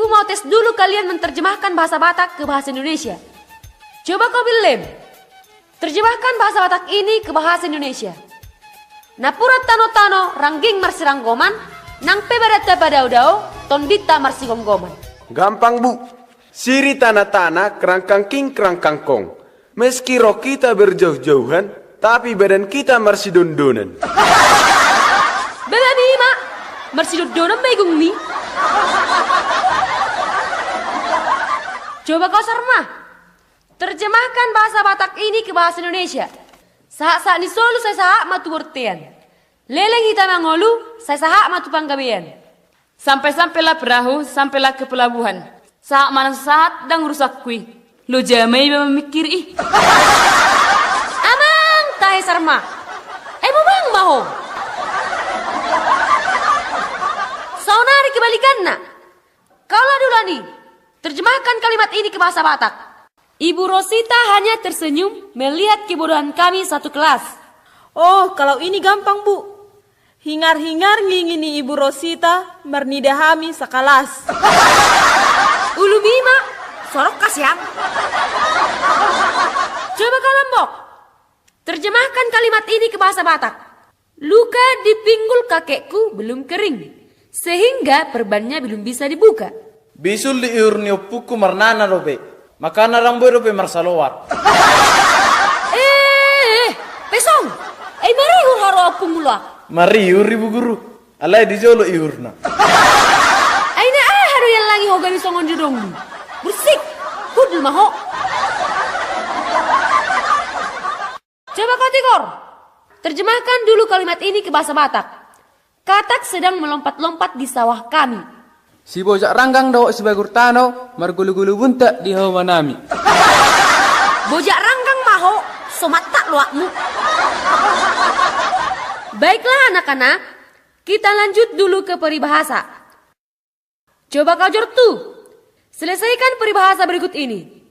Ibu mau tes dulu kalian menerjemahkan bahasa Batak ke bahasa Indonesia. Coba kau Willem, terjemahkan bahasa Batak ini ke bahasa Indonesia. Napura tano-tano rangging marsi ranggoman, nang pebarata padau-dau, tondita marsi gonggoman. Gampang bu, siri tanah-tanah kerangkang king kerangkang kong. Meski roh kita berjauh-jauhan, tapi badan kita marsi dondonan. Bebe Bima, marsi dondonan megung mi. Coba kau Sarma, terjemahkan bahasa Batak ini ke bahasa Indonesia. Sahak-sahak ni solu saya sahak matu bertian. Leleng kita mangolu, saya sahak matu panggabean. Sampai-sampailah perahu, sampailah ke pelabuhan. Sahak mana saat dang rusak kui. Lu jamai memikir ih. Amang tahe Sarma. Bang maho. Saunari kebalikan nak. Kaulah dulani, terjemahkan kalimat ini ke bahasa Batak. Ibu Rosita hanya tersenyum melihat kebodohan kami satu kelas. Oh, kalau ini gampang bu. Hingar-hingar ngingini Ibu Rosita mernidahami sakalas. Ulu Bima, sorok kasyang. Coba kau Lombok, terjemahkan kalimat ini ke bahasa Batak. Luka di pinggul kakekku belum kering, sehingga perbannya belum bisa dibuka. Bisul di iurnio puku marnana robe. Makana ramboy robe marsalowat. Pesong. Mari haro aku mula. Mari ribu guru. Alai di jolo iurna. Aina haru yang lagi hogani songon judong. Bersik. Kudul maho. Coba kau Tigor, terjemahkan dulu kalimat ini ke bahasa Batak. Katak sedang melompat-lompat di sawah kami. Si bojak ranggang dawa si bagur tano, margulu-gulu bunta di hawa nami. Bojak ranggang maho, somatak luakmu. Baiklah anak-anak, kita lanjut dulu ke peribahasa. Coba kau Jortu, selesaikan peribahasa berikut ini.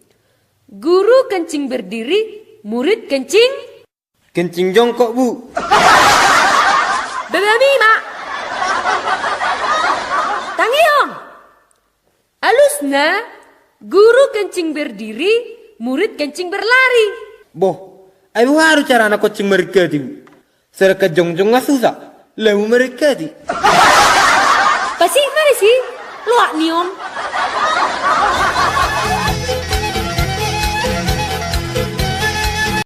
Guru kencing berdiri, murid kencing jongkok bu. Bebe Mima. Tangiong. Alusna, guru kencing berdiri, murid kencing berlari. Boh, ayo harus cara anak kencing mereka tu. Serka jongjong nggak susah, lalu mereka tu. Pasti mana sih? Luak nion.